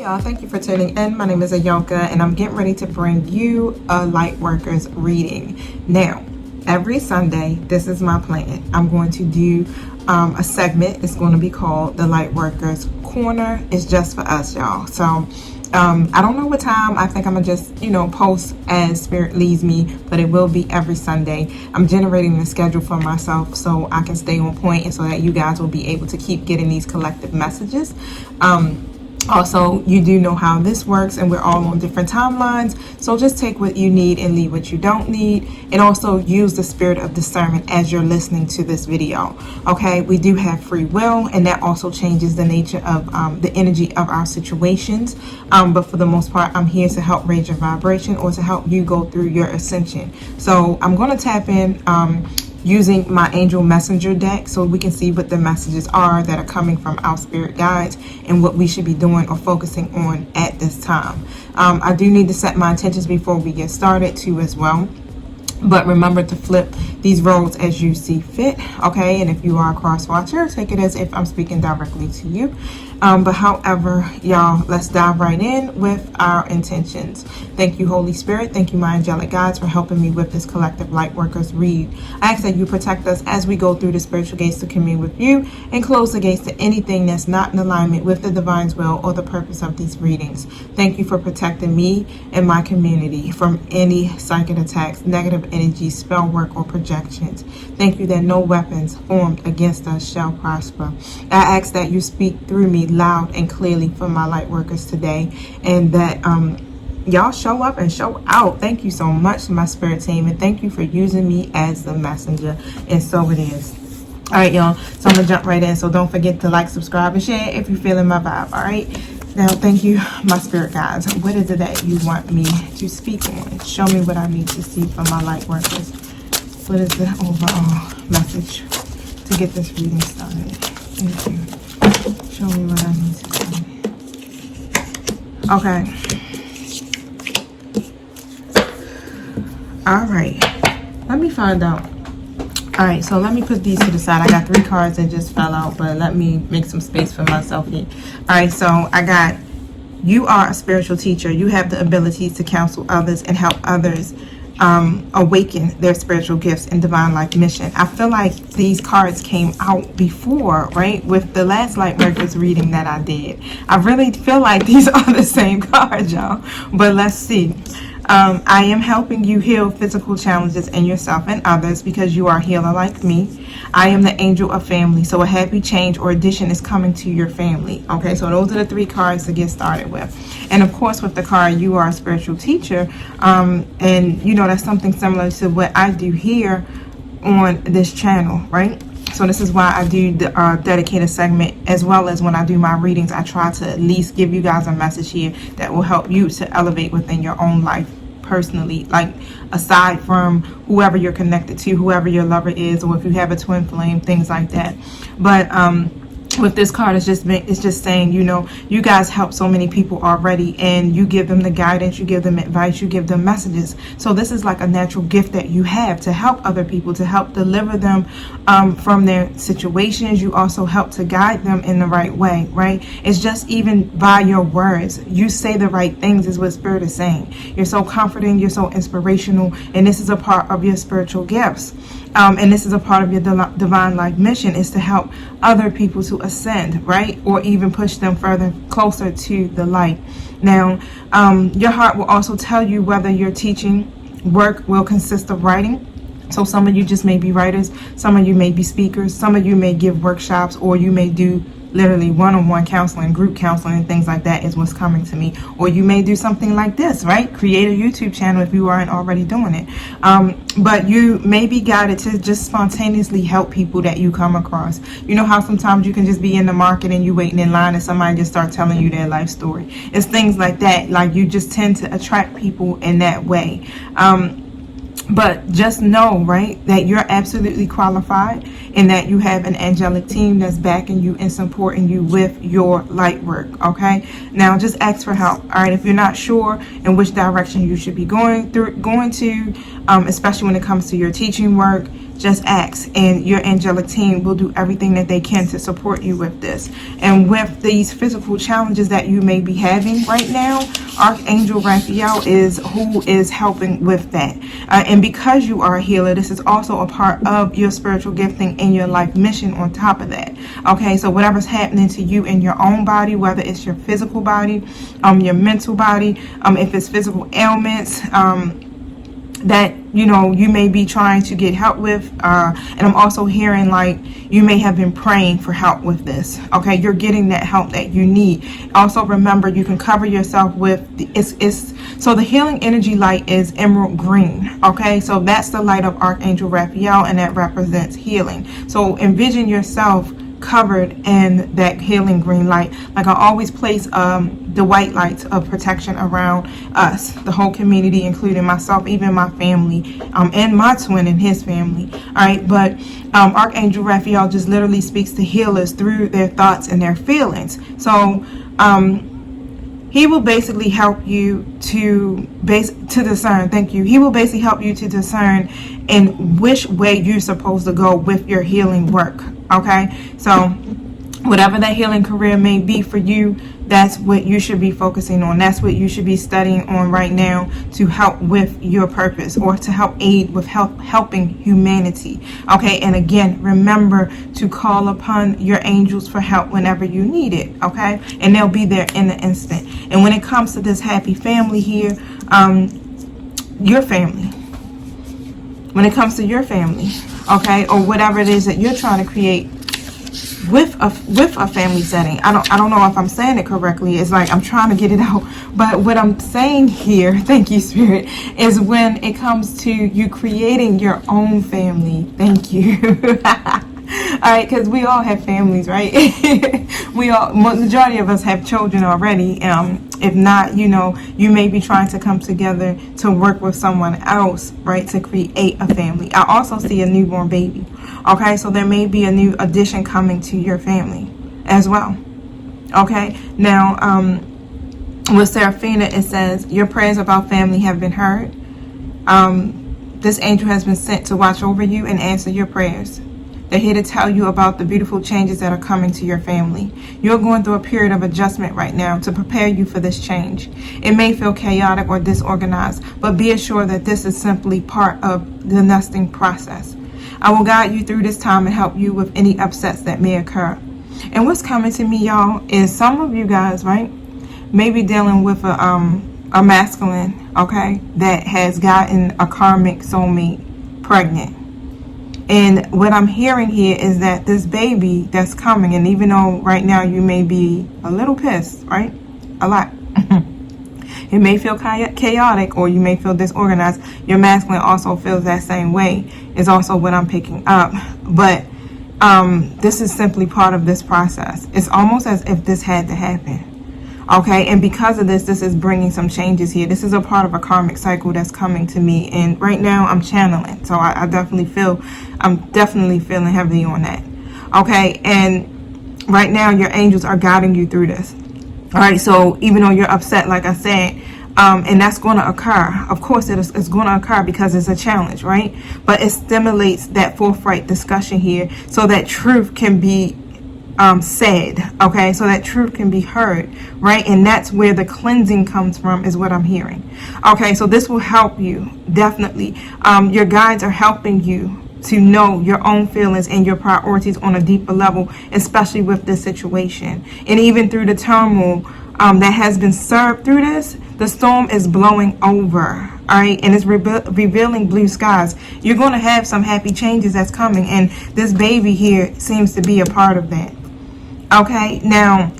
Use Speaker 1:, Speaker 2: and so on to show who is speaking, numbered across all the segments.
Speaker 1: y'all, thank you for tuning in. My name is Ayonka and I'm getting ready to bring you a Lightworkers reading. Now, every Sunday, this is my plan. I'm going to do a segment. It's going to be called the Lightworkers Corner. It's just for us, y'all. So I don't know what time. I think I'm gonna just, post as Spirit leads me, but it will be every Sunday. I'm generating the schedule for myself so I can stay on point and so that you guys will be able to keep getting these collective messages. Also, you do know how this works, and we're all on different timelines, so just take what you need and leave what you don't need, and also use the spirit of discernment as you're listening to this video. Okay, we do have free will, and that also changes the nature of the energy of our situations, but for the most part, I'm here to help raise your vibration or to help you go through your ascension. So I'm going to tap in using my angel messenger deck so we can see what the messages are that are coming from our spirit guides and what we should be doing or focusing on at this time. I do need to set my intentions before we get started too as well. But remember to flip these roles as you see fit, okay? And if you are a cross watcher, take it as if I'm speaking directly to you. But however, y'all, let's dive right in with our intentions. Thank you, Holy Spirit. Thank you, my angelic guides, for helping me with this collective Lightworkers read. I ask that you protect us as we go through the spiritual gates to commune with you and close the gates to anything that's not in alignment with the divine's will or the purpose of these readings. Thank you for protecting me and my community from any psychic attacks, negative energy, spell work, or projections. Thank you that no weapons formed against us shall prosper. I ask that you speak through me loud and clearly for my light workers today, and that y'all show up and show out. Thank you so much, my spirit team, and thank you for using me as the messenger. And so it is. All right, y'all, so I'm gonna jump right in. So don't forget to like, subscribe, and share if you're feeling my vibe. All right, now thank you, my spirit guides. What is it that you want me to speak on? Show me what I need to see from my light workers. What is the overall message to get this reading started? Thank you. Show me what I need to see. Okay. All right. Let me find out. All right, so let me put these to the side. I got 3 cards that just fell out, but let me make some space for myself here. All right, so I got, you are a spiritual teacher. You have the ability to counsel others and help others awaken their spiritual gifts and divine life mission. I feel like these cards came out before, right, with the last Lightworkers reading that I did. I really feel like these are the same cards, y'all, but let's see. I am helping you heal physical challenges in yourself and others because you are a healer like me. I am the angel of family, so a happy change or addition is coming to your family. Okay, so those are the 3 cards to get started with. And of course, with the card, you are a spiritual teacher, and that's something similar to what I do here on this channel, right? So this is why I do the dedicated segment, as well as when I do my readings, I try to at least give you guys a message here that will help you to elevate within your own life personally, like aside from whoever you're connected to, whoever your lover is, or if you have a twin flame, things like that. But with this card, it's just saying, you guys help so many people already, and you give them the guidance, you give them advice, you give them messages. So this is like a natural gift that you have to help other people, to help deliver them from their situations. You also help to guide them in the right way, right? It's just even by your words, you say the right things is what Spirit is saying. You're so comforting, you're so inspirational, and this is a part of your spiritual gifts. And this is a part of your divine life mission, is to help other people to ascend, right? Or even push them further, closer to the light. Now, your heart will also tell you whether your teaching work will consist of writing. So some of you just may be writers, some of you may be speakers, some of you may give workshops, or you may do literally one-on-one counseling, group counseling, and things like that is what's coming to me. Or you may do something like this, right? Create a YouTube channel if you aren't already doing it. But you may be guided to just spontaneously help people that you come across. You know how sometimes you can just be in the market and you waiting in line and somebody just start telling you their life story. It's things like that. Like, you just tend to attract people in that way. But just know, right, that you're absolutely qualified, and that you have an angelic team that's backing you and supporting you with your light work, okay? Now, just ask for help, all right? If you're not sure in which direction you should be going to, especially when it comes to your teaching work, just ask, and your angelic team will do everything that they can to support you with this. And with these physical challenges that you may be having right now, Archangel Raphael is who is helping with that. And because you are a healer, this is also a part of your spiritual gifting and your life mission on top of that. Okay, so whatever's happening to you in your own body, whether it's your physical body, your mental body, if it's physical ailments, that you may be trying to get help with, and I'm also hearing like you may have been praying for help with this. Okay, you're getting that help that you need. Also remember, you can cover yourself with so the healing energy light is emerald green. Okay, so that's the light of Archangel Raphael, and that represents healing. So envision yourself covered in that healing green light. Like I always place the white lights of protection around us, the whole community, including myself, even my family, and my twin and his family. All right, but Archangel Raphael just literally speaks to healers through their thoughts and their feelings. So he will basically help you to discern. Thank you. He will basically help you to discern in which way you're supposed to go with your healing work. Okay, so whatever that healing career may be for you, that's what you should be focusing on. That's what you should be studying on right now to help with your purpose, or to help aid with helping humanity. Okay, and again, remember to call upon your angels for help whenever you need it. Okay, and they'll be there in an instant. And when it comes to this happy family here, your family, when it comes to your family, okay, or whatever it is that you're trying to create with a family setting. I don't know if I'm saying it correctly. It's like I'm trying to get it out. But what I'm saying here, thank you, Spirit, is when it comes to you creating your own family. Thank you. All right, because we all have families, right? Majority of us have children already. If not, you may be trying to come together to work with someone else, right, to create a family. I also see a newborn baby. Okay, so there may be a new addition coming to your family as well. Okay, now with Seraphina, it says, your prayers about family have been heard. This angel has been sent to watch over you and answer your prayers. They're here to tell you about the beautiful changes that are coming to your family. You're going through a period of adjustment right now to prepare you for this change. It may feel chaotic or disorganized, but be assured that this is simply part of the nesting process. I will guide you through this time and help you with any upsets that may occur. And what's coming to me, y'all, is some of you guys, right, may be dealing with a masculine, okay, that has gotten a karmic soulmate pregnant. And what I'm hearing here is that this baby that's coming, and even though right now you may be a little pissed, right? A lot. It may feel chaotic, or you may feel disorganized. Your masculine also feels that same way, is also what I'm picking up. But this is simply part of this process. It's almost as if this had to happen. Okay, and because of this is bringing some changes here. This is a part of a karmic cycle that's coming to me, and right now I'm channeling, so I'm definitely feeling heavily on that. Okay, and right now your angels are guiding you through this. All right, so even though you're upset, like I said, and that's going to occur. Of course, it's going to occur because it's a challenge, right? But it stimulates that forthright discussion here, so that truth can be said, okay, so that truth can be heard, right? And that's where the cleansing comes from, is what I'm hearing. Okay, so this will help you, definitely. Your guides are helping you to know your own feelings and your priorities on a deeper level, especially with this situation. And even through the turmoil that has been served through this, the storm is blowing over. All right, and it's revealing blue skies. You're going to have some happy changes that's coming, and this baby here seems to be a part of that. Okay, now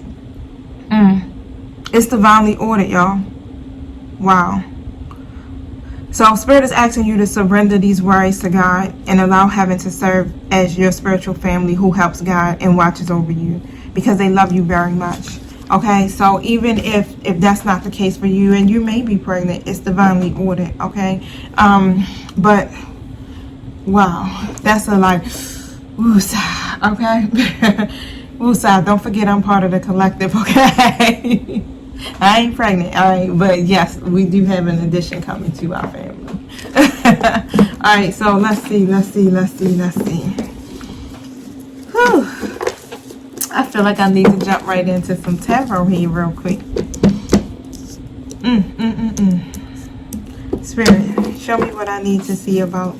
Speaker 1: it's divinely ordered, y'all. Wow. So Spirit is asking you to surrender these worries to God and allow heaven to serve as your spiritual family who helps guide and watches over you, because they love you very much. Okay, so even if that's not the case for you, and you may be pregnant, it's divinely ordered. Okay, but wow, that's a like, woosah. Okay. Woosah, don't forget I'm part of the collective, okay? I ain't pregnant, all right? But yes, we do have an addition coming to our family. All Alright, so let's see. Whew. I feel like I need to jump right into some tarot here real quick. Spirit, show me what I need to see about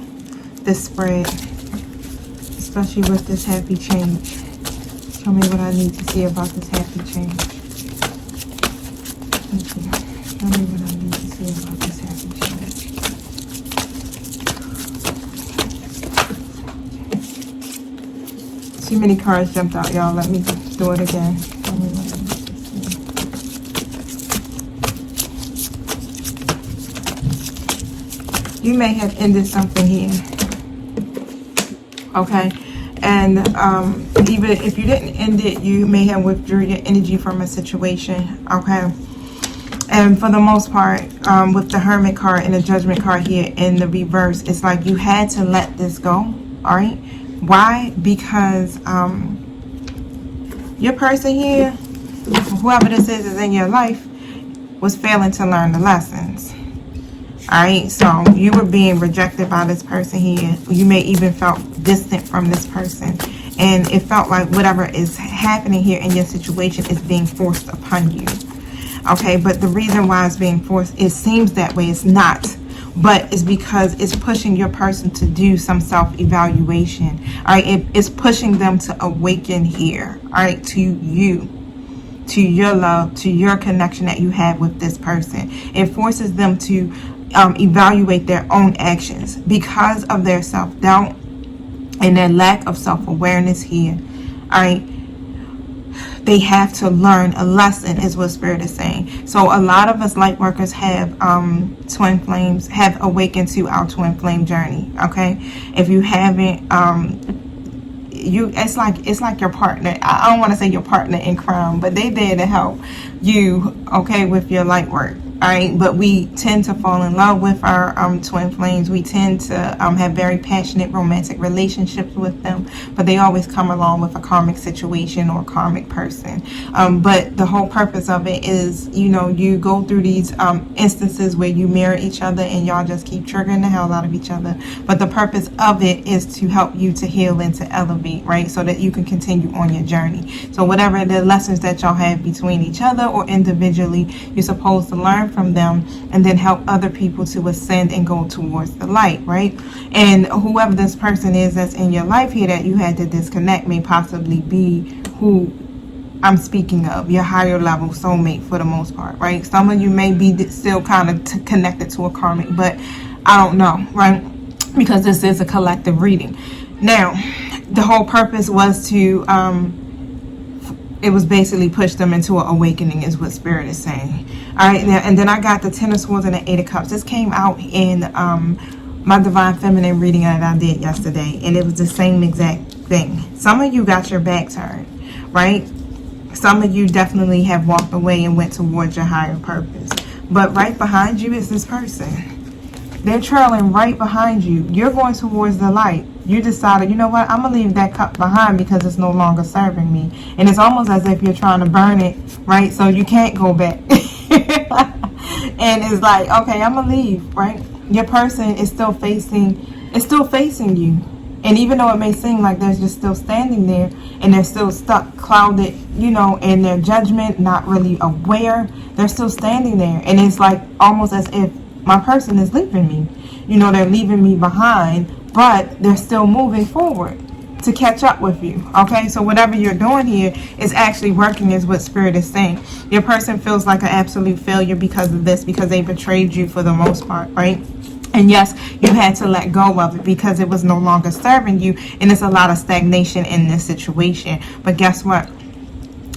Speaker 1: this spread, especially with this happy change. Show me what I need to see about this happy change. Thank you. Show me what I need to see about this happy change. Too many cards jumped out, y'all. Let me do it again. Show me what I need to see. You may have ended something here. Okay? And even if you didn't end it, you may have withdrew your energy from a situation. Okay? And for the most part, with the Hermit card and the Judgment card here in the reverse, it's like you had to let this go. Alright? Why? Because your person here, whoever this is in your life, was failing to learn the lessons. Alright, so you were being rejected by this person here. You may even felt distant from this person. And it felt like whatever is happening here in your situation is being forced upon you. Okay, but the reason why it's being forced, it seems that way, it's not. But it's because it's pushing your person to do some self-evaluation. Alright, it's pushing them to awaken here. Alright, to you. To your love, to your connection that you have with this person. It forces them to evaluate their own actions because of their self-doubt and their lack of self-awareness here. Alright, they have to learn a lesson, is what Spirit is saying. So a lot of us light workers have twin flames, have awakened to our twin flame journey. Okay, if you haven't, it's like your partner. I don't want to say your partner in crime, but they there to help you, okay, with your light work. Alright, but we tend to fall in love with our twin flames. We tend to have very passionate romantic relationships with them, but they always come along with a karmic situation or a karmic person. But the whole purpose of it is, you know, you go through these instances where you mirror each other and y'all just keep triggering the hell out of each other. But the purpose of it is to help you to heal and to elevate, right? So that you can continue on your journey. So whatever the lessons that y'all have between each other or individually, you're supposed to learn from them and then help other people to ascend and go towards the light, right? And whoever this person is that's in your life here that you had to disconnect may possibly be who I'm speaking of, your higher level soulmate for the most part, right? Some of you may be still kind of connected to a karmic, but I don't know, right? Because this is a collective reading. Now, the whole purpose was to it was basically push them into an awakening, is what Spirit is saying. All right, and then I got the Ten of Swords and the Eight of Cups. This came out in my Divine Feminine reading that I did yesterday, and it was the same exact thing. Some of you got your back turned, right? Some of you definitely have walked away and went towards your higher purpose. But right behind you is this person. They're trailing right behind you. You're going towards the light. You decided, you know what, I'm going to leave that cup behind because it's no longer serving me. And it's almost as if you're trying to burn it, right? So you can't go back. And it's like, okay, I'm going to leave, right? Your person is still facing you. And even though it may seem like they're just still standing there and they're still stuck, clouded, you know, in their judgment, not really aware, they're still standing there. And it's like almost as if my person is leaving me. You know, they're leaving me behind, but they're still moving forward to catch up with you. Okay, so whatever you're doing here is actually working, is what Spirit is saying. Your person feels like an absolute failure because of this, because they betrayed you for the most part, right? And yes, you had to let go of it because it was no longer serving you, and it's a lot of stagnation in this situation. But guess what?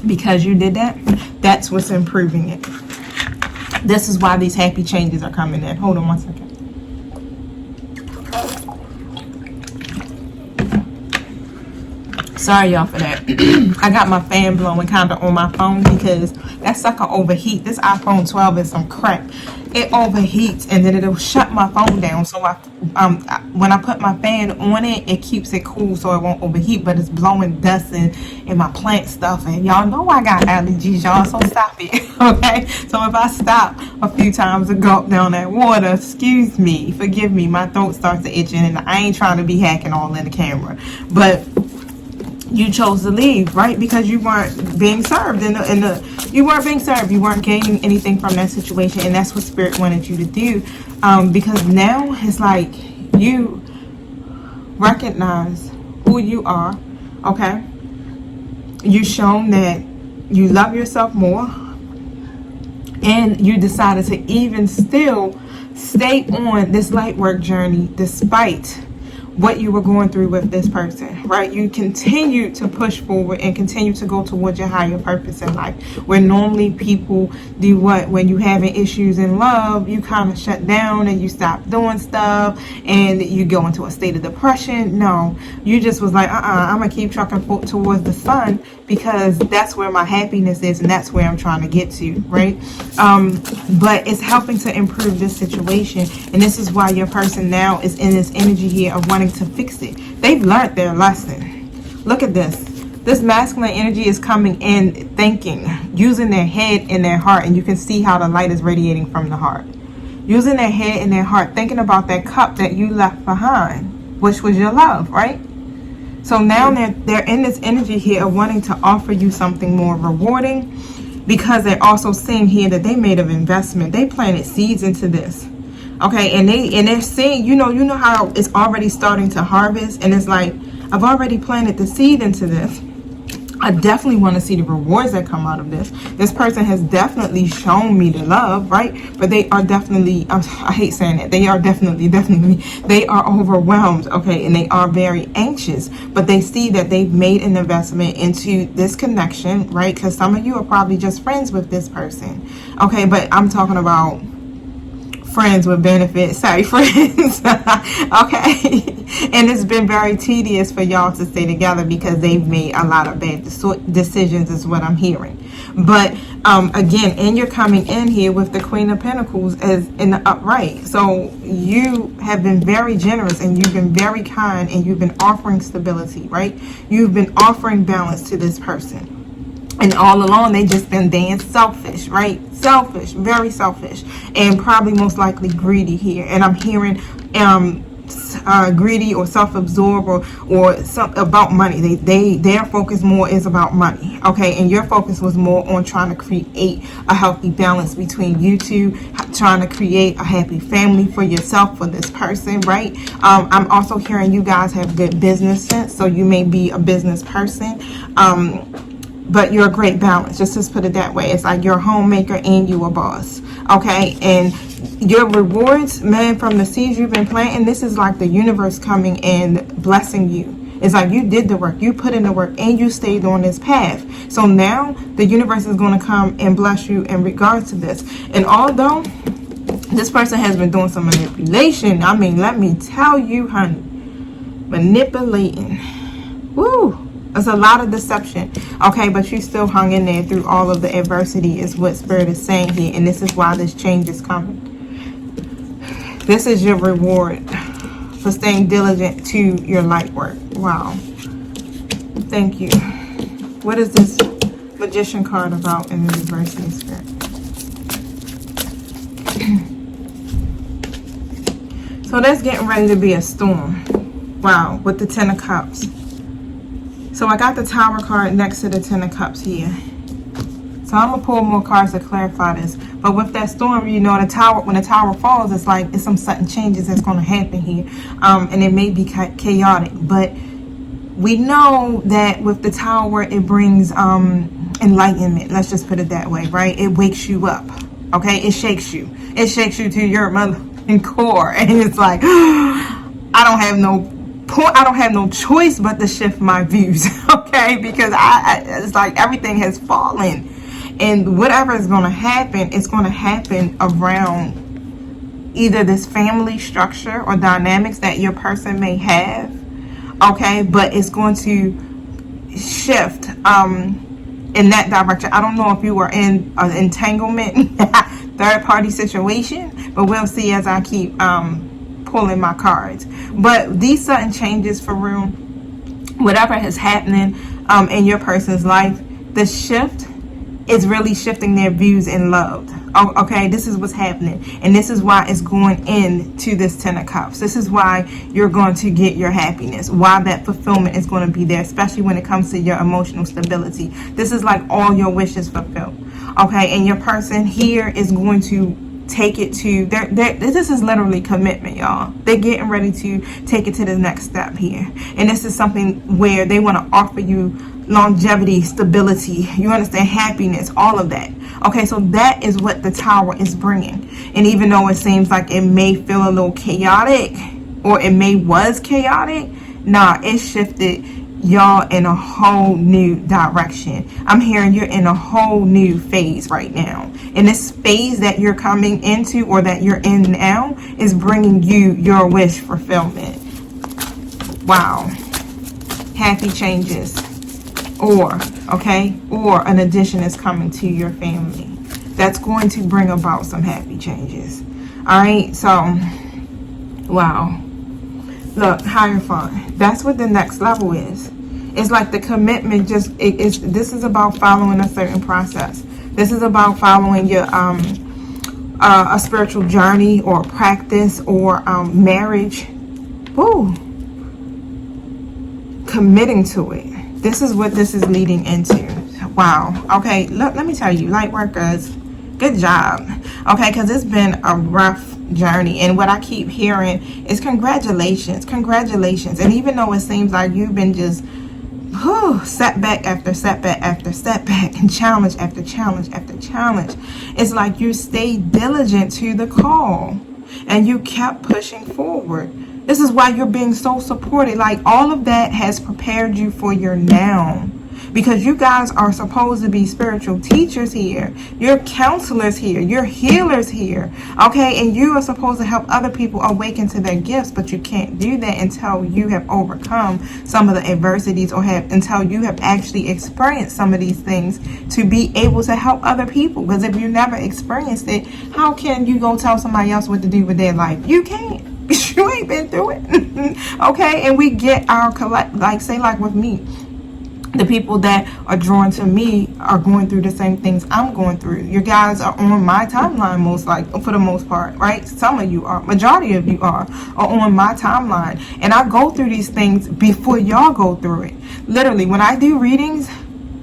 Speaker 1: Because you did that, that's what's improving it. This is why these happy changes are coming in. Hold on one second. Sorry y'all for that. I got my fan blowing kind of on my phone because that sucker overheat. This iPhone 12 is some crap. It overheats and then it'll shut my phone down. So when I put my fan on it, it keeps it cool so it won't overheat. But it's blowing dust in my plant stuff, and y'all know I got allergies, y'all. So stop it, okay? So if I stop a few times to gulp down that water, excuse me, forgive me. My throat starts to itching, and I ain't trying to be hacking all in the camera, but you chose to leave, right? Because you weren't being served you weren't being served. You weren't gaining anything from that situation, and that's what Spirit wanted you to do. Because now it's like you recognize who you are, okay? You've shown that you love yourself more, and you decided to even still stay on this light work journey despite what you were going through with this person, right? You continue to push forward and continue to go towards your higher purpose in life. Where normally people do what? When you having issues in love, you kind of shut down and you stop doing stuff and you go into a state of depression. No, you just was like, I'm gonna keep trucking towards the sun because that's where my happiness is and that's where I'm trying to get to, right? But it's helping to improve this situation, and this is why your person now is in this energy here of wanting to fix it. They've learned their lesson. Look at this. This masculine energy is coming in thinking, using their head and their heart, and you can see how the light is radiating from the heart. Using their head and their heart, thinking about that cup that you left behind, which was your love, right? So now they're in this energy here of wanting to offer you something more rewarding, because they're also seeing here that they made an investment. They planted seeds into this. Okay, and they're seeing, you know how it's already starting to harvest, and it's like, I've already planted the seed into this. I definitely want to see the rewards that come out of this. This person has definitely shown me the love, right? But they are definitely, I hate saying that, they are definitely, they are overwhelmed, okay? And they are very anxious, but they see that they've made an investment into this connection, right? Because some of you are probably just friends with this person, okay? But I'm talking about friends with benefits, sorry, friends, okay? And it's been very tedious for y'all to stay together because they've made a lot of bad decisions is what I'm hearing. But again, and you're coming in here with the Queen of Pentacles as in the upright. So you have been very generous and you've been very kind and you've been offering stability, right? You've been offering balance to this person. And all along, they just been being selfish, right? Selfish, very selfish, and probably most likely greedy here. And I'm hearing greedy or self-absorbed or about money. Their focus more is about money, okay? And your focus was more on trying to create a healthy balance between you two, trying to create a happy family for yourself, for this person, right? I'm also hearing you guys have good business sense, so you may be a business person. But you're a great balance, just to put it that way. It's like you're a homemaker and you a boss, okay? And your rewards, man, from the seeds you've been planting, this is like the universe coming and blessing you. It's like you did the work, you put in the work, and you stayed on this path. So now the universe is going to come and bless you in regards to this. And although this person has been doing some manipulation, I mean, let me tell you, honey, manipulating. Woo! There's a lot of deception, okay, but you still hung in there through all of the adversity is what Spirit is saying here, and this is why this change is coming. This is your reward for staying diligent to your light work. Wow. Thank you. What is this Magician card about in the adversity, Spirit? So that's getting ready to be a storm. Wow, with the Ten of Cups. So I got the Tower card next to the Ten of Cups here. So I'm going to pull more cards to clarify this. But with that storm, you know, the Tower, when the Tower falls, it's like it's some sudden changes that's going to happen here. And it may be chaotic. But we know that with the Tower, it brings enlightenment. Let's just put it that way, right? It wakes you up. Okay? It shakes you. It shakes you to your mother and core. And it's like, I don't have no choice but to shift my views, okay? Because it's like everything has fallen, and whatever is going to happen, it's going to happen around either this family structure or dynamics that your person may have, okay? But it's going to shift in that direction. I don't know if you were in an entanglement, third party situation, but we'll see as I keep pulling my cards. But these sudden changes for real, whatever is happening in your person's life, the shift is really shifting their views in love. Okay, this is what's happening, and this is why it's going into this Ten of Cups. This is why you're going to get your happiness, why that fulfillment is going to be there, especially when it comes to your emotional stability. This is like all your wishes fulfilled. Okay, and your person here is going to take it to this is literally commitment, y'all. They're getting ready to take it to the next step here, and this is something where they want to offer you longevity, stability, you understand, happiness, all of that. Okay, so that is what the Tower is bringing. And even though it seems like it may feel a little chaotic, or it was chaotic, nah, it shifted y'all in a whole new direction. I'm hearing you're in a whole new phase right now, and this phase that you're coming into, or that you're in now, is bringing you your wish fulfillment. Wow. Happy changes, or an addition is coming to your family that's going to bring about some happy changes. All right, so wow. Look, Hierophant, that's what the next level is. It's like the commitment this is about following a certain process. This is about following your a spiritual journey, or practice, or marriage. Woo. Committing to it. This is what this is leading into. Wow. Okay, look, let me tell you, light workers, good job. Okay, because it's been a rough journey, and what I keep hearing is congratulations. And even though it seems like you've been just setback after setback after setback, and challenge after challenge after challenge, it's like you stayed diligent to the call and you kept pushing forward. This is why you're being so supported. Like, all of that has prepared you for your now. Because you guys are supposed to be spiritual teachers here. You're counselors here. You're healers here. Okay? And you are supposed to help other people awaken to their gifts. But you can't do that until you have overcome some of the adversities, or until you have actually experienced some of these things to be able to help other people. Because if you never experienced it, how can you go tell somebody else what to do with their life? You can't. You ain't been through it. Okay? And we get our like with me, the people that are drawn to me are going through the same things I'm going through. You guys are on my timeline, for the most part, right? Some of you are, majority of you are on my timeline, and I go through these things before y'all go through it. Literally, when I do readings,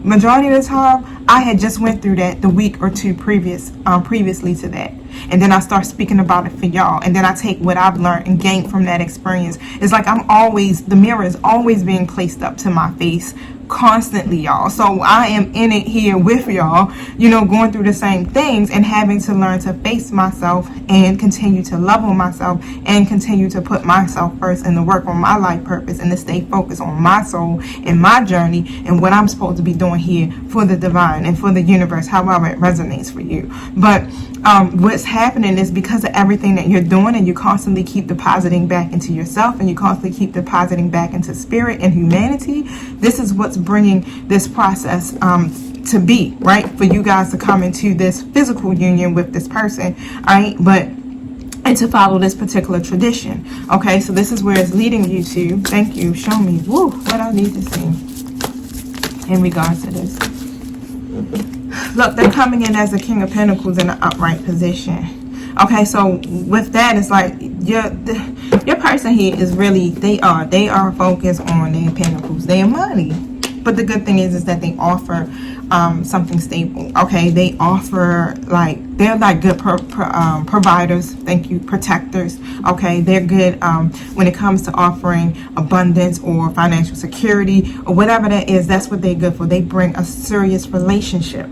Speaker 1: majority of the time I had just went through that the week or two previously to that, and then I start speaking about it for y'all, and then I take what I've learned and gained from that experience. It's like the mirror is always being placed up to my face constantly, y'all. So I am in it here with y'all, going through the same things, and having to learn to face myself, and continue to love on myself, and continue to put myself first, and to work on my life purpose, and to stay focused on my soul and my journey, and what I'm supposed to be doing here for the divine and for the universe, however it resonates for you. But what's happening is, because of everything that you're doing, and you constantly keep depositing back into yourself, and you constantly keep depositing back into spirit and humanity, this is what's bringing this process to be, right? For you guys to come into this physical union with this person, all right? And to follow this particular tradition. Okay, so this is where it's leading you to. Thank you. Show me what I need to see in regards to this. Look, they're coming in as the King of Pentacles in an upright position. Okay, so with that, it's like your person here is really, they are focused on their pentacles, their money. But the good thing is that they offer something stable. Okay, they offer, they're like good providers. Thank you, protectors. Okay, they're good when it comes to offering abundance or financial security or whatever that is. That's what they're good for. They bring a serious relationship,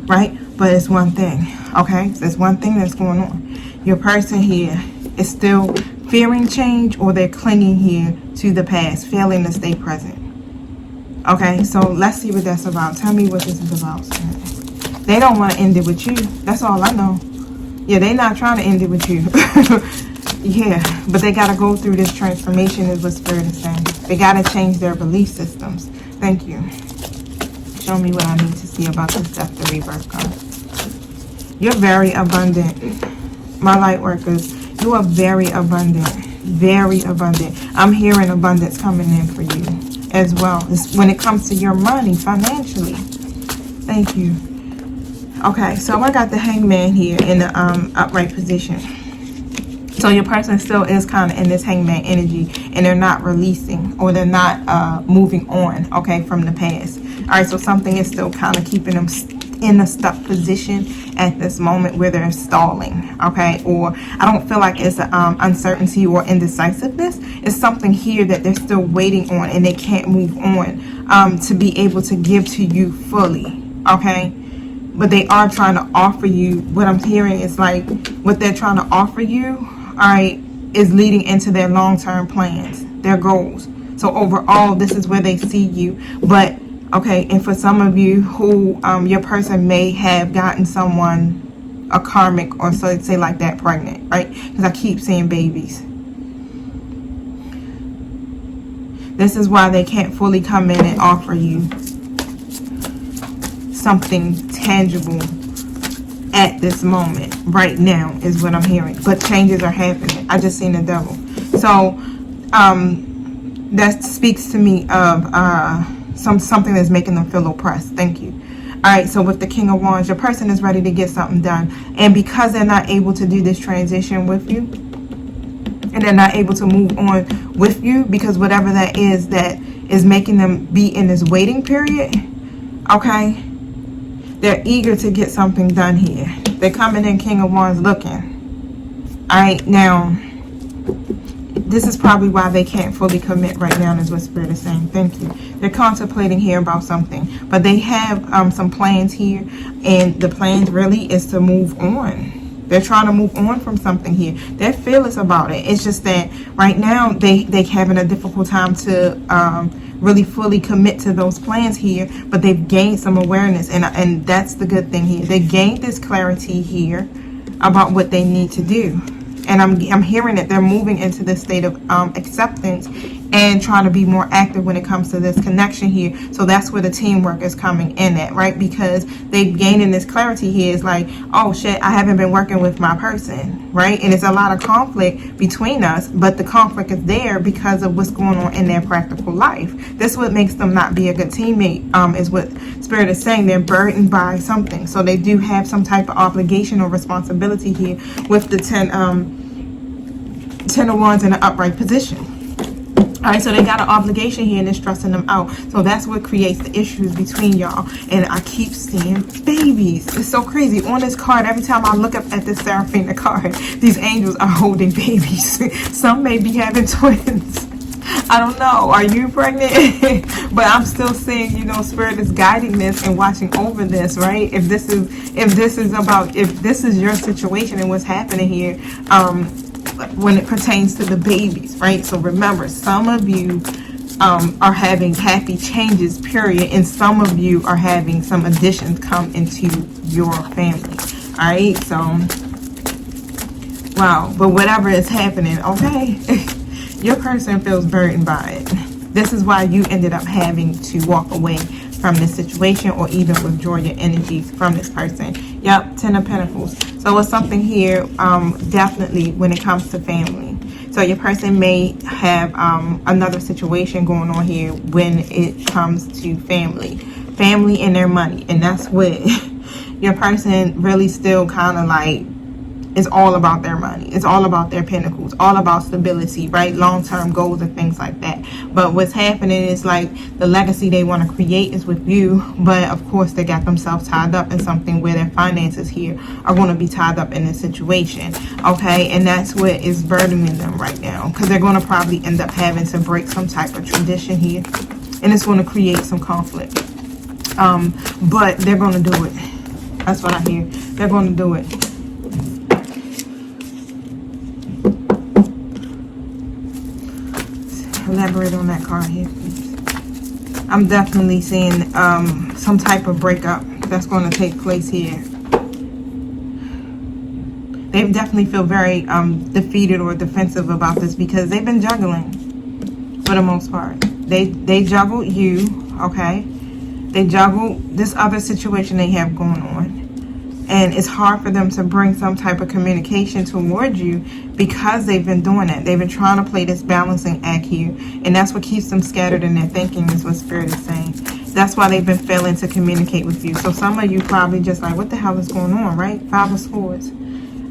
Speaker 1: right? But it's one thing. Okay, there's one thing that's going on. Your person here is still fearing change, or they're clinging here to the past, failing to stay present. Okay, so let's see what that's about. Tell me what this is about. They don't want to end it with you. That's all I know. Yeah, they're not trying to end it with you. Yeah, but they got to go through this transformation, is what Spirit is saying. They got to change their belief systems. Thank you. Show me what I need to see about this death to rebirth card. You're very abundant. My light workers, you are very abundant. Very abundant. I'm hearing abundance coming in for you as well. It's when it comes to your money financially. Thank you. Okay, so I got the Hangman here in the upright position. So your person still is kind of in this Hangman energy, and they're not releasing, or they're not moving on, okay, from the past. All right, so something is still kind of keeping them in a stuck position at this moment where they're stalling, okay? Or I don't feel like it's uncertainty or indecisiveness. It's something here that they're still waiting on, and they can't move on to be able to give to you fully, okay? But they are trying to offer you, what I'm hearing is like what they're trying to offer you, all right, is leading into their long-term plans, their goals. So overall, this is where they see you. But okay, and for some of you who your person may have gotten someone, a karmic, or so say like that, pregnant, right? Because I keep seeing babies. This is why they can't fully come in and offer you something tangible at this moment. Right now is what I'm hearing. But changes are happening. I just seen the devil. So that speaks to me of something that's making them feel oppressed. Thank you. All right, so with the King of Wands, your person is ready to get something done. And because they're not able to do this transition with you, and they're not able to move on with you, because whatever that is making them be in this waiting period, okay, they're eager to get something done here. They're coming in King of Wands looking. All right, now, this is probably why they can't fully commit right now, is what Spirit is saying. Thank you. They're contemplating here about something, but they have some plans here, and the plans really is to move on. They're trying to move on from something here. They're fearless about it. It's just that right now they having a difficult time to really fully commit to those plans here, but they've gained some awareness, and that's the good thing here. They gained this clarity here about what they need to do. And I'm hearing that they're moving into this state of acceptance and trying to be more active when it comes to this connection here. So that's where the teamwork is coming in at, right? Because they've gained in this clarity here. It's like, oh shit, I haven't been working with my person, right? And it's a lot of conflict between us, but the conflict is there because of what's going on in their practical life. This is what makes them not be a good teammate, is what Spirit is saying. They're burdened by something. So they do have some type of obligation or responsibility here with the 10 of Wands in an upright position. All right, so they got an obligation here and it's stressing them out. So that's what creates the issues between y'all. And I keep seeing babies. It's so crazy. On this card, every time I look up at this Seraphina card, these angels are holding babies. Some may be having twins. I don't know. Are you pregnant? But I'm still seeing, you know, Spirit is guiding this and watching over this, right? If this is your situation and what's happening here, when it pertains to the babies, right? So remember, some of you are having happy changes, period, and some of you are having some additions come into your family. All right, so wow. But whatever is happening, okay, your person feels burdened by it. This is why you ended up having to walk away from this situation, or even withdraw your energies from this person. Yep, 10 of Pentacles. So it's something here, definitely when it comes to family. So your person may have another situation going on here when it comes to family and their money. And that's what your person really still kind of like is all about. Their money. It's all about their pentacles, all about stability, right? Long-term goals and things like that. But what's happening is like the legacy they want to create is with you, but of course they got themselves tied up in something where their finances here are going to be tied up in this situation, okay? And that's what is burdening them right now, because they're going to probably end up having to break some type of tradition here, and it's going to create some conflict, but they're going to do it. That's what I hear. They're going to do it. Elaborate on that card here, please. I'm definitely seeing some type of breakup that's going to take place here. They definitely feel very defeated or defensive about this, because they've been juggling for the most part. They juggled you, okay? They juggle this other situation they have going on. And it's hard for them to bring some type of communication towards you because they've been doing it. They've been trying to play this balancing act here. And that's what keeps them scattered in their thinking, is what Spirit is saying. That's why they've been failing to communicate with you. So some of you probably just like, what the hell is going on, right? 5 of Swords.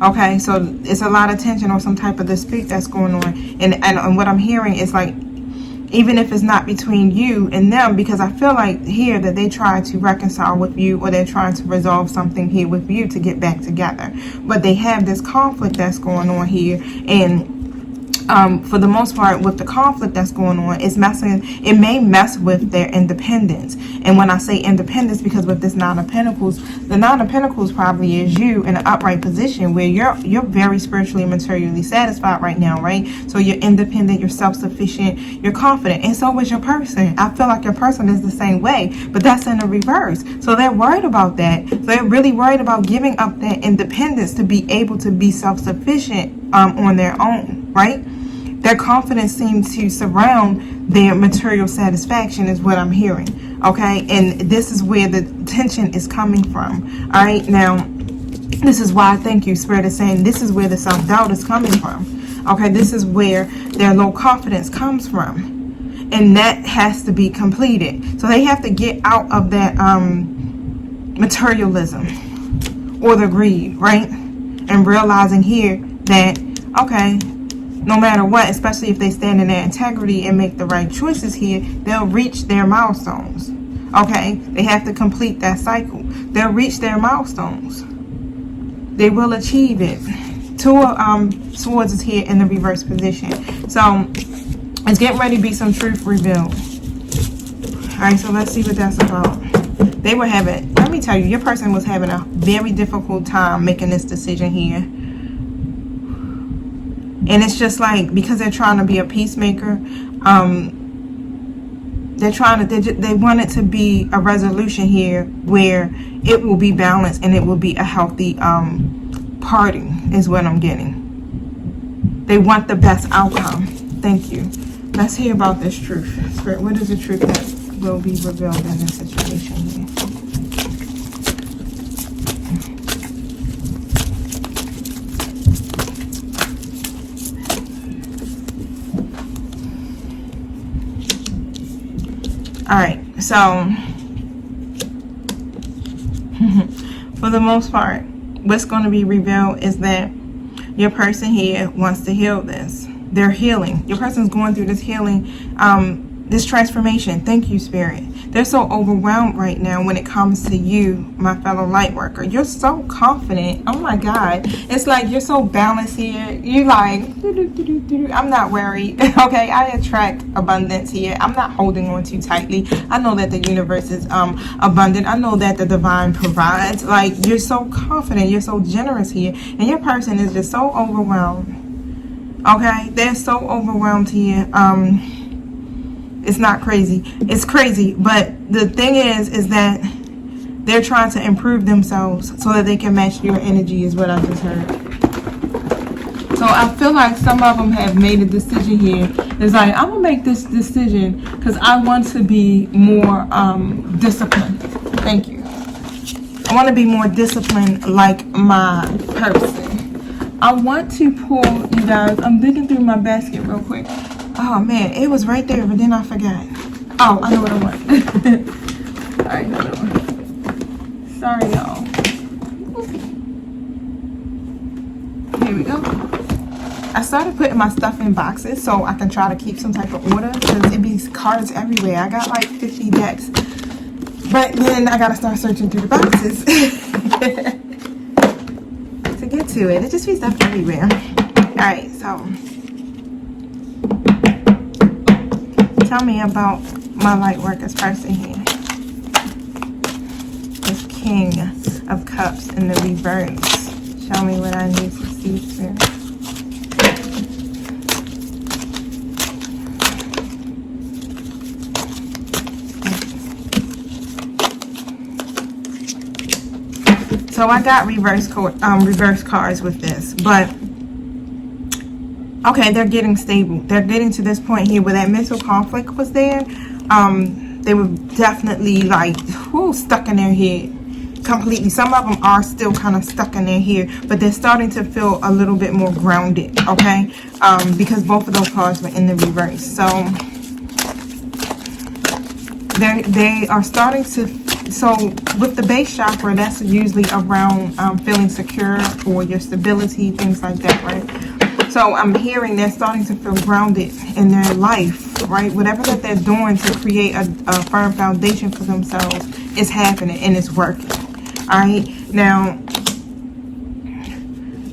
Speaker 1: Okay, so it's a lot of tension or some type of dispute that's going on. And what I'm hearing is like, even if it's not between you and them, because I feel like here that they try to reconcile with you, or they're trying to resolve something here with you to get back together. But they have this conflict that's going on here, and for the most part, with the conflict that's going on, it may mess with their independence. And when I say independence, because with this Nine of Pentacles, the Nine of Pentacles probably is you in an upright position where you're very spiritually and materially satisfied right now, right? So you're independent, you're self-sufficient, you're confident, and so is your person. I feel like your person is the same way, but that's in the reverse. So they're worried about that. So they're really worried about giving up their independence to be able to be self-sufficient on their own, right? Their confidence seems to surround their material satisfaction, is what I'm hearing. Okay, and this is where the tension is coming from. All right, now this is why I thank you, Spirit is saying this is where the self-doubt is coming from. Okay, this is where their low confidence comes from, and that has to be completed. So they have to get out of that materialism or the greed, right? And realizing here that, okay, no matter what, especially if they stand in their integrity and make the right choices here, they'll reach their milestones. Okay? They have to complete that cycle. They'll reach their milestones. They will achieve it. 2 of Swords is here in the reverse position. So, it's getting ready to be some truth revealed. Alright, so let's see what that's about. They were having, let me tell you, your person was having a very difficult time making this decision here. And it's just like, because they're trying to be a peacemaker, they want it to be a resolution here where it will be balanced and it will be a healthy parting, is what I'm getting. They want the best outcome. Thank you. Let's hear about this truth. Spirit, what is the truth that will be revealed in this situation here? Alright, so for the most part, what's going to be revealed is that your person here wants to heal this. They're healing. Your person's going through this healing, this transformation. Thank you, Spirit. They're so overwhelmed right now when it comes to you, my fellow light worker. You're so confident. Oh my God. It's like you're so balanced here. You like, I'm not worried. Okay, I attract abundance here. I'm not holding on too tightly. I know that the universe is abundant. I know that the divine provides. Like, you're so confident. You're so generous here. And your person is just so overwhelmed. Okay, they're so overwhelmed here. It's not crazy. It's crazy. But the thing is that they're trying to improve themselves so that they can match your energy, is what I just heard. So I feel like some of them have made a decision here. It's like, I'm going to make this decision because I want to be more disciplined. Thank you. I want to be more disciplined like my person. I want to pull, you guys, I'm digging through my basket real quick. Oh man, it was right there, but then I forgot. Oh, I know what I want. Alright, hold on. Sorry, y'all. Here we go. I started putting my stuff in boxes so I can try to keep some type of order, because it be cards everywhere. I got like 50 decks. But then I gotta start searching through the boxes to get to it. It just be stuff everywhere. Alright, so tell me about my light workers person here. This King of Cups in the reverse. Show me what I need to see, Spirit. So I got reverse cards with this, but okay, they're getting stable. They're getting to this point here where that mental conflict was there. They were definitely like stuck in their head completely. Some of them are still kind of stuck in their head, but they're starting to feel a little bit more grounded, okay? Because both of those cards were in the reverse. So they are starting to, so with the base chakra, that's usually around feeling secure or your stability, things like that, right? So I'm hearing they're starting to feel grounded in their life, right? Whatever that they're doing to create a firm foundation for themselves is happening and it's working. All right, now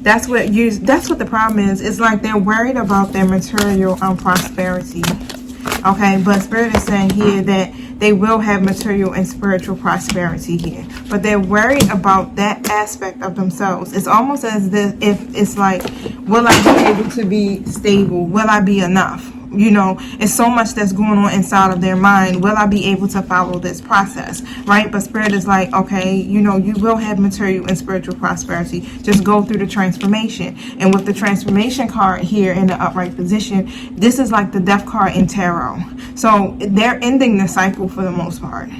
Speaker 1: that's what the problem is. It's like they're worried about their material prosperity. Okay, but Spirit is saying here that they will have material and spiritual prosperity here, but they're worried about that aspect of themselves. It's almost as if it's like, will I be able to be stable? Will I be enough? You know, it's so much that's going on inside of their mind. Will I be able to follow this process, right? But Spirit is like, okay, you know, you will have material and spiritual prosperity. Just go through the transformation. And with the transformation card here in the upright position, this is like the death card in tarot. So they're ending the cycle for the most part.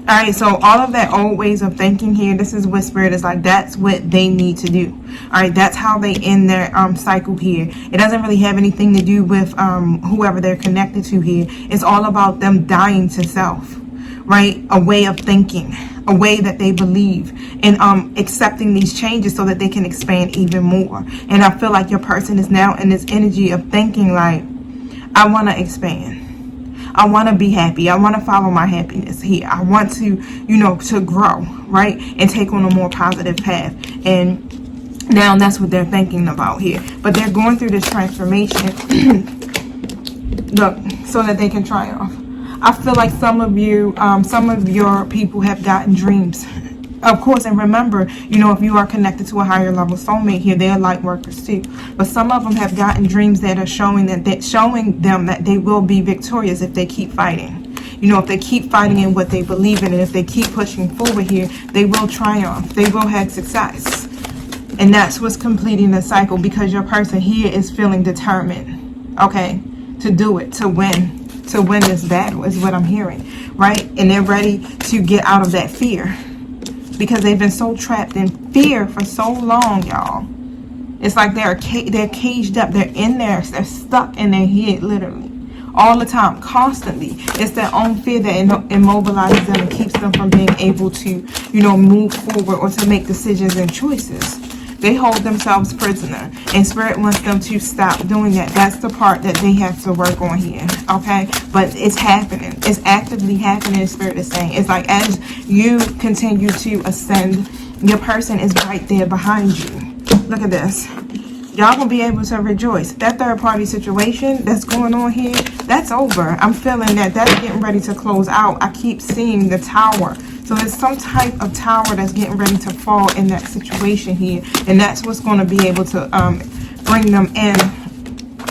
Speaker 1: All right, so all of that old ways of thinking here, this is what Spirit is like. That's what they need to do. All right, that's how they end their cycle here. It doesn't really have anything to do with whoever they're connected to here. It's all about them dying to self, right? A way of thinking, a way that they believe, and accepting these changes so that they can expand even more. And I feel like your person is now in this energy of thinking like, I want to expand. I want to be happy. I want to follow my happiness here. I want to, you know, to grow, right? And take on a more positive path. And now that's what they're thinking about here. But they're going through this transformation, look, so that they can triumph. I feel like some of your people have gotten dreams. Of course, and remember, you know, if you are connected to a higher level soulmate here, they're light workers too. But some of them have gotten dreams that are showing them that they will be victorious if they keep fighting. You know, if they keep fighting in what they believe in, and if they keep pushing forward here, they will triumph. They will have success. And that's what's completing the cycle, because your person here is feeling determined, okay, to do it, to win this battle is what I'm hearing, right? And they're ready to get out of that fear, because they've been so trapped in fear for so long, y'all. It's like they're caged up. They're in there. They're stuck in their head, literally, all the time, constantly. It's their own fear that immobilizes them and keeps them from being able to, you know, move forward or to make decisions and choices. They hold themselves prisoner, and Spirit wants them to stop doing that. That's the part that they have to work on here, okay? But it's happening. It's actively happening, Spirit is saying. It's like as you continue to ascend, your person is right there behind you. Look at this. Y'all gonna be able to rejoice. That third party situation that's going on here, that's over. I'm feeling that that's getting ready to close out. I keep seeing the tower. So there's some type of tower that's getting ready to fall in that situation here. And that's what's going to be able to bring them in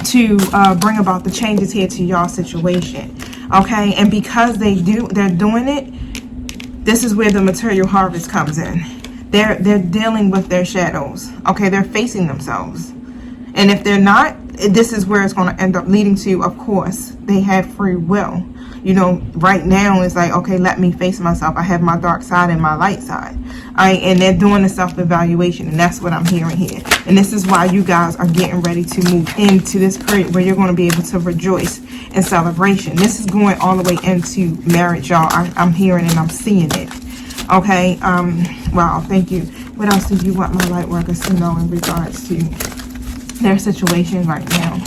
Speaker 1: to bring about the changes here to y'all situation. Okay, and because they're doing it, this is where the material harvest comes in. They're dealing with their shadows. Okay, they're facing themselves. And if they're not, this is where it's going to end up leading to, of course, they have free will. You know, right now it's like, okay, let me face myself. I have my dark side and my light side. All right, and they're doing the self-evaluation, and that's what I'm hearing here. And this is why you guys are getting ready to move into this period where you're going to be able to rejoice in celebration. This is going all the way into marriage, y'all. I'm hearing and I'm seeing it. Okay, wow, thank you. What else did you want my light workers to know in regards to their situation right now?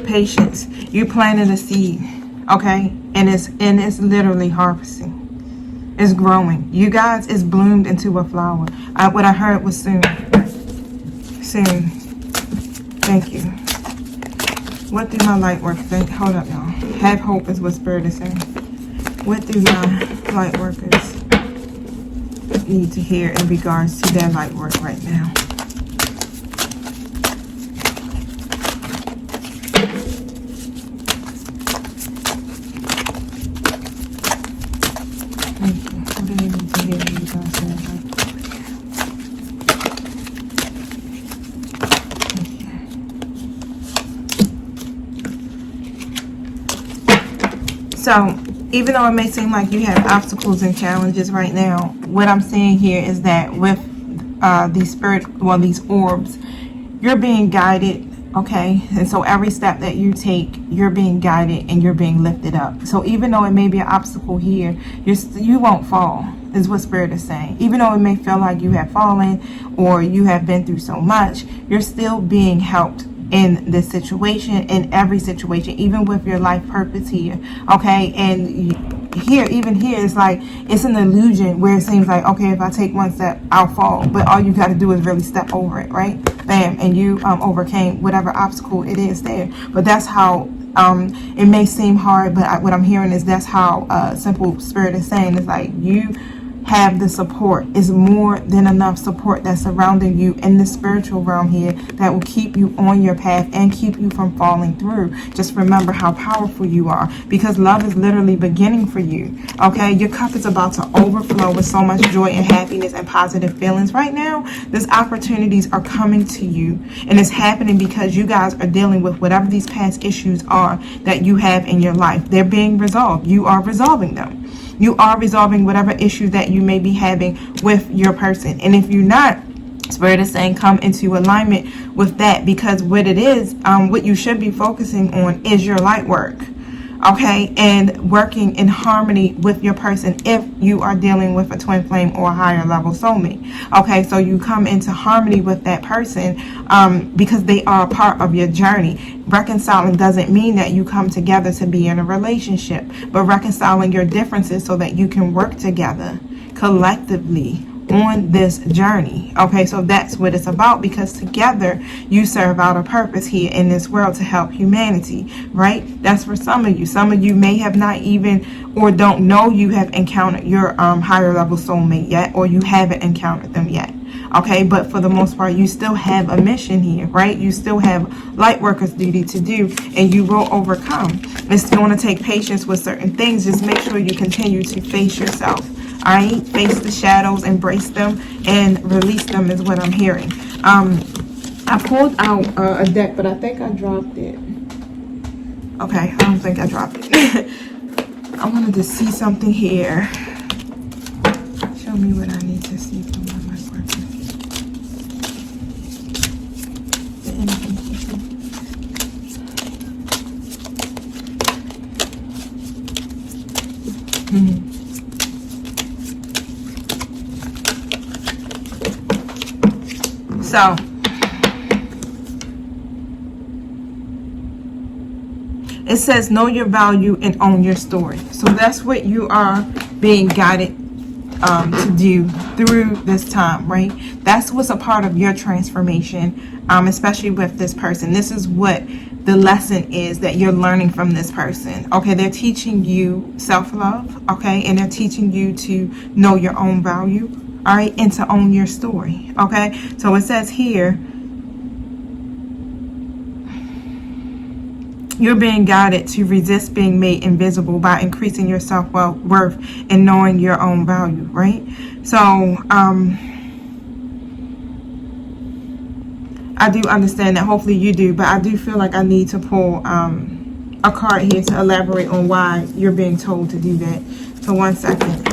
Speaker 1: Patience. You planted a seed, okay, and it's literally harvesting. It's growing. You guys, it's bloomed into a flower. What I heard was soon. Soon. Thank you. What do my light workers think? Hold up, y'all. Have hope is what Spirit is saying. What do my light workers need to hear in regards to their light work right now? So even though it may seem like you have obstacles and challenges right now, what I'm saying here is that with these orbs, you're being guided, okay? And so every step that you take, you're being guided and you're being lifted up. So even though it may be an obstacle here, you won't fall, is what Spirit is saying. Even though it may feel like you have fallen or you have been through so much, you're still being helped in this situation, in every situation, even with your life purpose here, okay? And even here, it's like, it's an illusion where it seems like, okay, if I take one step, I'll fall. But all you got to do is really step over it, right? Bam, and you overcame whatever obstacle it is there. But that's how, it may seem hard, but what I'm hearing is that's how Simple Spirit is saying. It's like, you have the support. Is more than enough support that's surrounding you in the spiritual realm here that will keep you on your path and keep you from falling through. Just remember how powerful you are, because love is literally beginning for you, okay? Your cup is about to overflow with so much joy and happiness and positive feelings right now. These opportunities are coming to you, and it's happening because you guys are dealing with whatever these past issues are that you have in your life. They're being resolved. You are resolving them. You are resolving whatever issues that you may be having with your person. And if you're not, Spirit is saying come into alignment with that, because what it is, what you should be focusing on is your light work. Okay, and working in harmony with your person if you are dealing with a twin flame or a higher level soulmate. Okay, so you come into harmony with that person because they are a part of your journey. Reconciling doesn't mean that you come together to be in a relationship, but reconciling your differences so that you can work together collectively on this journey. Okay, so that's what it's about, because together you serve out a purpose here in this world to help humanity, right? That's for some of you. Some of you may have not even, or don't know you have encountered your higher level soulmate yet, or you haven't encountered them yet. Okay, but for the most part, you still have a mission here, right? You still have light workers duty to do, and you will overcome. It's going to take patience with certain things. Just make sure you continue to face yourself. All right, face the shadows, embrace them, and release them is what I'm hearing. I pulled out a deck, but I think I dropped it. Okay, I don't think I dropped it. I wanted to see something here. Show me what I need to see from my life work. The energy. So, it says know your value and own your story. So that's what you are being guided to do through this time, right? That's what's a part of your transformation, especially with this person. This is what the lesson is that you're learning from this person. Okay, they're teaching you self-love, okay, and they're teaching you to know your own value. All right, and to own your story. Okay, so it says here, you're being guided to resist being made invisible by increasing your self-worth and knowing your own value, right? So I do understand that. Hopefully you do, but I do feel like I need to pull a card here to elaborate on why you're being told to do that. So 1 second.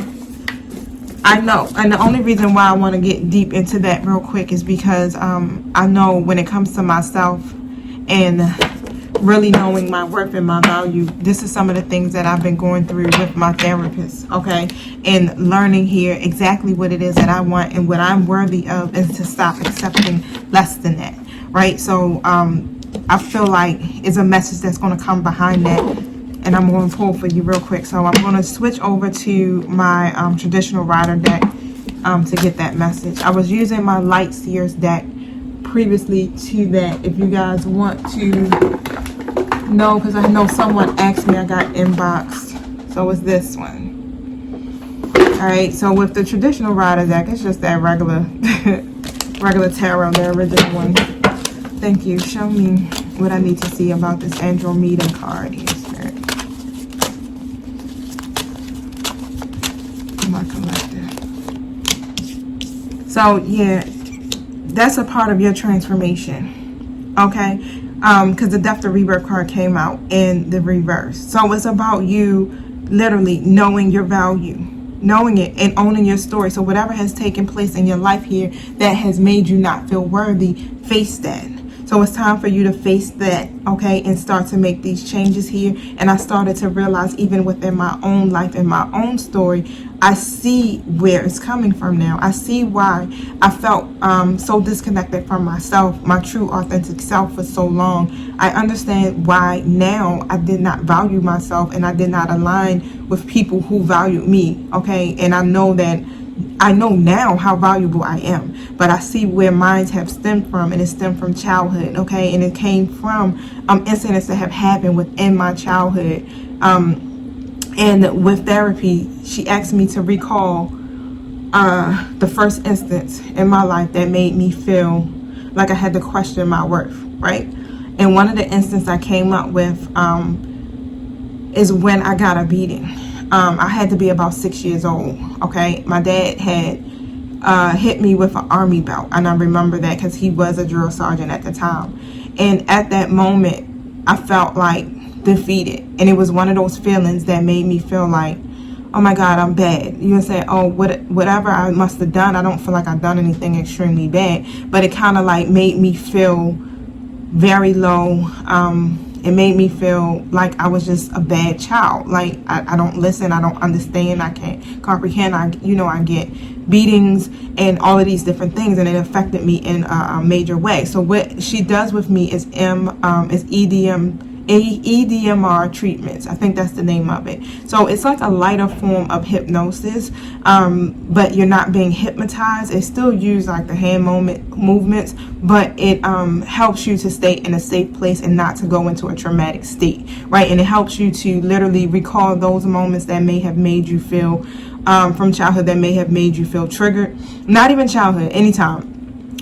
Speaker 1: I know, and the only reason why I want to get deep into that real quick is because I know when it comes to myself and really knowing my worth and my value, this is some of the things that I've been going through with my therapist, okay? And learning here exactly what it is that I want and what I'm worthy of, is to stop accepting less than that, right? So I feel like it's a message that's going to come behind that. And I'm going to pull for you real quick. So I'm going to switch over to my traditional rider deck to get that message. I was using my Light Seers deck previously to that. If you guys want to know, because I know someone asked me, I got inboxed. So it's this one. All right. So with the traditional rider deck, it's just that regular tarot, the original one. Thank you. Show me what I need to see about this Andromeda card here. My collective. So yeah, that's a part of your transformation. Okay, because the Death to Rebirth card came out in the reverse. So it's about you literally knowing your value, knowing it, and owning your story. So whatever has taken place in your life here that has made you not feel worthy, face that. So it's time for you to face that, okay, and start to make these changes here. And I started to realize, even within my own life and my own story, I see where it's coming from now. I see why I felt so disconnected from myself, my true authentic self, for so long. I understand why now I did not value myself, and I did not align with people who valued me, okay? And I know now how valuable I am, but I see where mine have stemmed from, and it stemmed from childhood, okay? And it came from incidents that have happened within my childhood. And with therapy, she asked me to recall the first instance in my life that made me feel like I had to question my worth, right? And one of the instances I came up with is when I got a beating. I had to be about 6 years old, okay? My dad had hit me with an army belt, and I remember that because he was a drill sergeant at the time. And at that moment, I felt like defeated, and it was one of those feelings that made me feel like, oh my God, I'm bad. You would say, oh, whatever I must have done, I don't feel like I've done anything extremely bad, but it kind of like made me feel very low. It made me feel like I was just a bad child. Like I don't listen, I don't understand, I can't comprehend. I get beatings and all of these different things, and it affected me in a major way. So what she does with me is EDMR treatments. I think that's the name of it. So it's like a lighter form of hypnosis, but you're not being hypnotized. It still uses like the hand movements, but it helps you to stay in a safe place and not to go into a traumatic state, right? And it helps you to literally recall those moments that may have made you feel from childhood, that may have made you feel triggered. Not even childhood, anytime.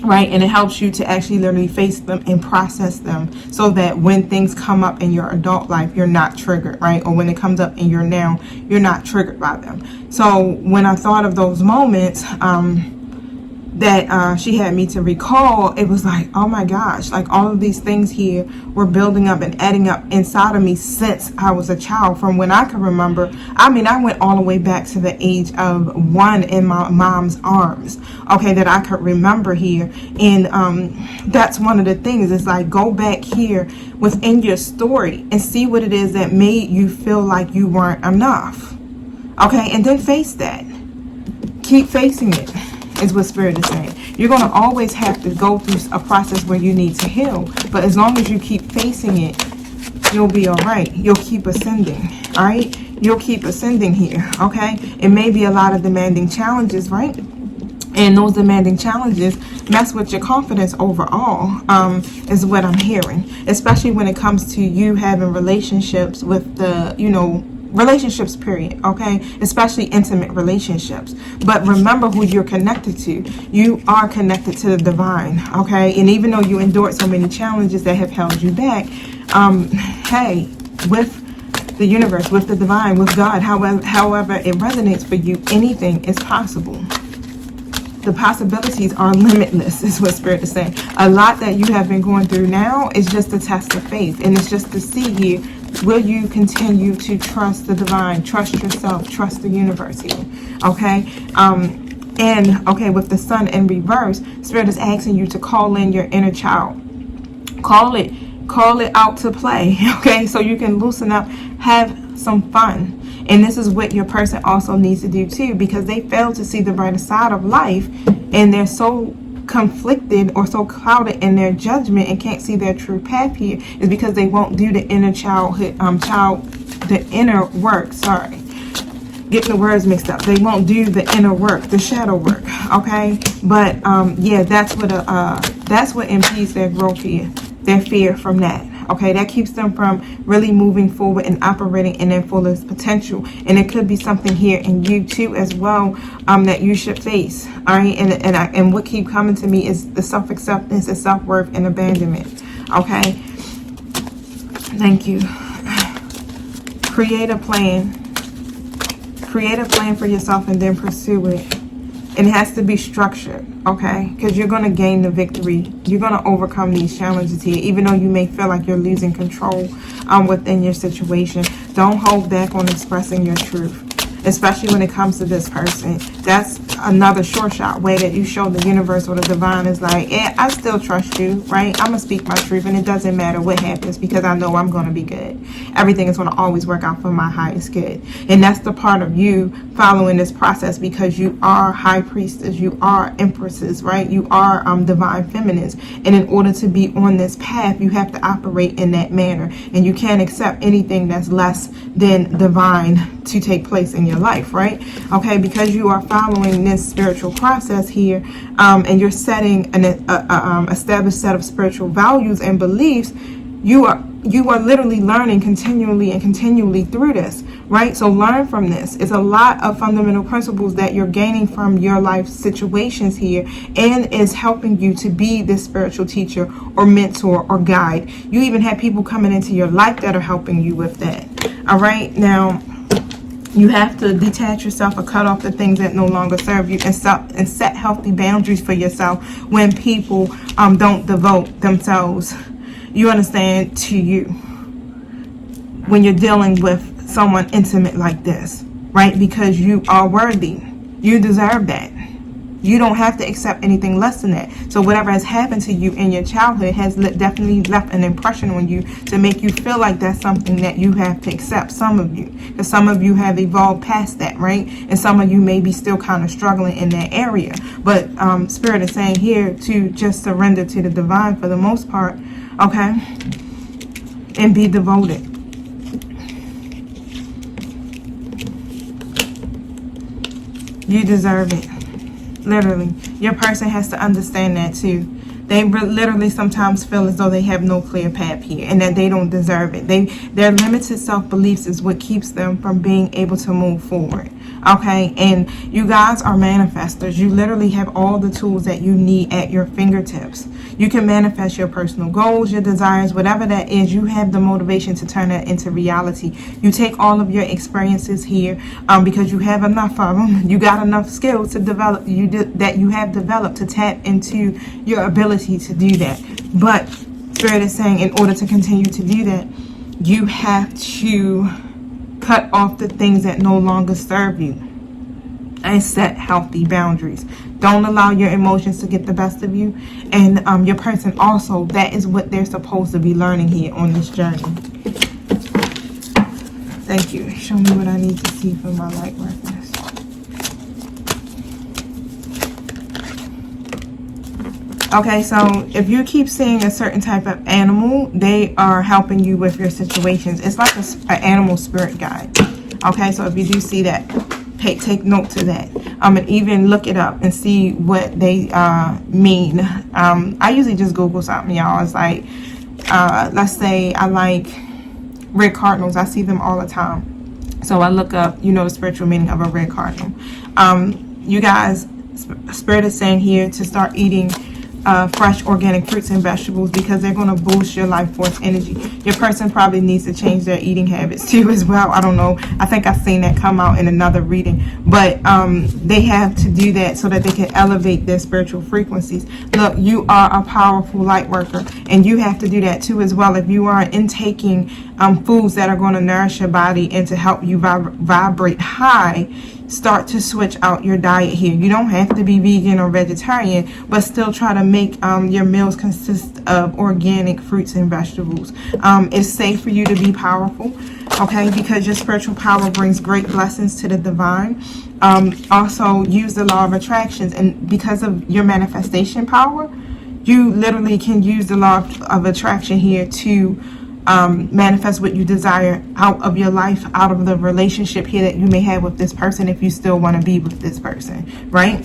Speaker 1: Right, and it helps you to actually literally face them and process them, so that when things come up in your adult life, you're not triggered, right? Or when it comes up in your now, you're not triggered by them. So when I thought of those moments that she had me to recall, it was like, oh my gosh, like all of these things here were building up and adding up inside of me since I was a child, from when I can remember. I mean, I went all the way back to the age of 1 in my mom's arms, okay, that I could remember here. And that's one of the things. It's like, go back here within your story and see what it is that made you feel like you weren't enough, okay, and then face that. Keep facing it, is what Spirit is saying. You're going to always have to go through a process where you need to heal, but as long as you keep facing it, you'll be all right. You'll keep ascending, all right? You'll keep ascending here, okay? It may be a lot of demanding challenges, right? And those demanding challenges mess with your confidence overall, is what I'm hearing, especially when it comes to you having relationships with the, relationships, period, okay? Especially intimate relationships. But remember who you're connected to. You are connected to the divine, okay? And even though you endured so many challenges that have held you back, hey, with the universe, with the divine, with God, however it resonates for you, anything is possible. The possibilities are limitless, is what Spirit is saying. A lot that you have been going through now is just a test of faith, and it's just to see here, will you continue to trust the divine, trust yourself, trust the universe here, okay? And, okay, with the sun in reverse, Spirit is asking you to call in your inner child. Call it out to play, okay? So you can loosen up, have some fun. And this is what your person also needs to do too, because they fail to see the brighter side of life, and they're so conflicted or so clouded in their judgment and can't see their true path here, is because they won't do the inner the inner work, sorry, getting the words mixed up. They won't do the inner work, the shadow work, okay? But yeah, that's what impedes their growth here, their fear from that. Okay, that keeps them from really moving forward and operating in their fullest potential. And it could be something here in you too as well, that you should face. All right, and what keep coming to me is the self-acceptance, the self-worth, and abandonment. Okay, thank you. Create a plan. Create a plan for yourself and then pursue it. It has to be structured, okay? Because you're going to gain the victory. You're going to overcome these challenges here, even though you may feel like you're losing control within your situation. Don't hold back on expressing your truth, especially when it comes to this person. That's another sure shot way that you show the universe or the divine is like, yeah, I still trust you, right? I'm going to speak my truth, and it doesn't matter what happens because I know I'm going to be good. Everything is going to always work out for my highest good. And that's the part of you following this process, because you are high priestess, you are empresses, right? You are divine feminines. And in order to be on this path, you have to operate in that manner. And you can't accept anything that's less than divine to take place in your life, right? Okay, because you are following this spiritual process here, and you're setting an established set of spiritual values and beliefs, you are literally learning continually through this, right? So learn from this. It's a lot of fundamental principles that you're gaining from your life situations here, and is helping you to be this spiritual teacher or mentor or guide. You even have people coming into your life that are helping you with that. All right, now you have to detach yourself or cut off the things that no longer serve you, and set healthy boundaries for yourself when people don't devote themselves, you understand, to you, when you're dealing with someone intimate like this, right? Because you are worthy. You deserve that. You don't have to accept anything less than that. So whatever has happened to you in your childhood has definitely left an impression on you to make you feel like that's something that you have to accept, some of you. Because some of you have evolved past that, right? And some of you may be still kind of struggling in that area. But Spirit is saying here to just surrender to the divine for the most part, okay? And be devoted. You deserve it. Literally, your person has to understand that too. They literally sometimes feel as though they have no clear path here, and that they don't deserve it. Their limited self-beliefs is what keeps them from being able to move forward. Okay, and you guys are manifestors. You literally have all the tools that you need at your fingertips. You can manifest your personal goals, your desires, whatever that is. You have the motivation to turn that into reality. You take all of your experiences here because you have enough of them. You got enough skills to develop that you have developed to tap into your ability to do that. But Spirit is saying, in order to continue to do that, you have to cut off the things that no longer serve you and set healthy boundaries. Don't allow your emotions to get the best of you. And your person also, that is what they're supposed to be learning here on this journey. Thank you. Show me what I need to see for my light workers. Okay, so if you keep seeing a certain type of animal, they are helping you with your situations. It's like an animal spirit guide. Okay, so if you do see that, take note to that. And even look it up and see what they mean. I usually just Google something, y'all. It's like, let's say I like red cardinals. I see them all the time. So I look up, the spiritual meaning of a red cardinal. You guys, Spirit is saying here to start eating fresh organic fruits and vegetables, because they're going to boost your life force energy. Your person probably needs to change their eating habits too as well. I don't know. I think I've seen that come out in another reading. But they have to do that so that they can elevate their spiritual frequencies. Look, you are a powerful light worker, and you have to do that too as well. If you are intaking foods that are going to nourish your body and to help you vibrate high, start to switch out your diet here. You don't have to be vegan or vegetarian, but still try to make your meals consist of organic fruits and vegetables. It's safe for you to be powerful, okay, because your spiritual power brings great blessings to the divine. Also, use the law of attractions, and because of your manifestation power, you literally can use the law of attraction here to manifest what you desire out of your life, out of the relationship here that you may have with this person, if you still want to be with this person, right?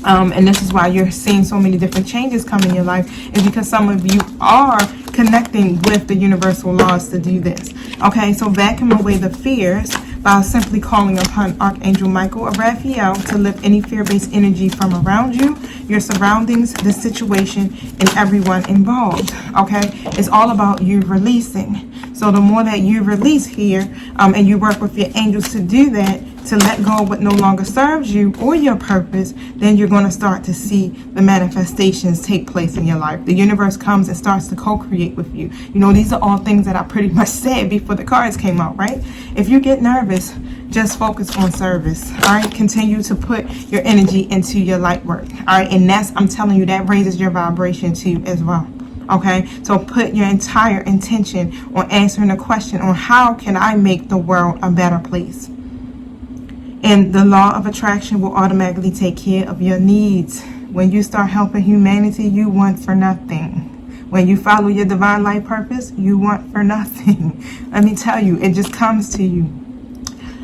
Speaker 1: And this is why you're seeing so many different changes come in your life, is because some of you are connecting with the universal laws to do this. Okay, so vacuum away the fears by simply calling upon Archangel Michael or Raphael to lift any fear-based energy from around you, your surroundings, the situation, and everyone involved. Okay, it's all about you releasing. So the more that you release here, and you work with your angels to do that, to let go of what no longer serves you or your purpose, then you're going to start to see the manifestations take place in your life. The universe comes and starts to co-create with you. You know, these are all things that I pretty much said before the cards came out, right? If you get nervous, just focus on service. All right, continue to put your energy into your light work. All right, and that's, I'm telling you, that raises your vibration too as well. Okay, so put your entire intention on answering the question on how can I make the world a better place. And the law of attraction will automatically take care of your needs. When you start helping humanity, you want for nothing. When you follow your divine life purpose, you want for nothing. Let me tell you, it just comes to you.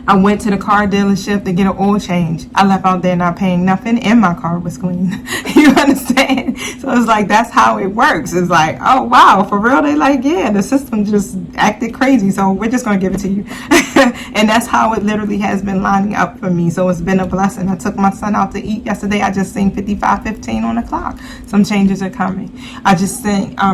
Speaker 1: I went to the car dealership to get an oil change. I left out there not paying nothing, and my car was clean. You understand? So it's like, that's how it works. It's like, oh wow, for real? They like, yeah, the system just acted crazy, so we're just going to give it to you. And that's how it literally has been lining up for me. So it's been a blessing. I took my son out to eat yesterday. I just seen 55:15 on the clock. Some changes are coming. I just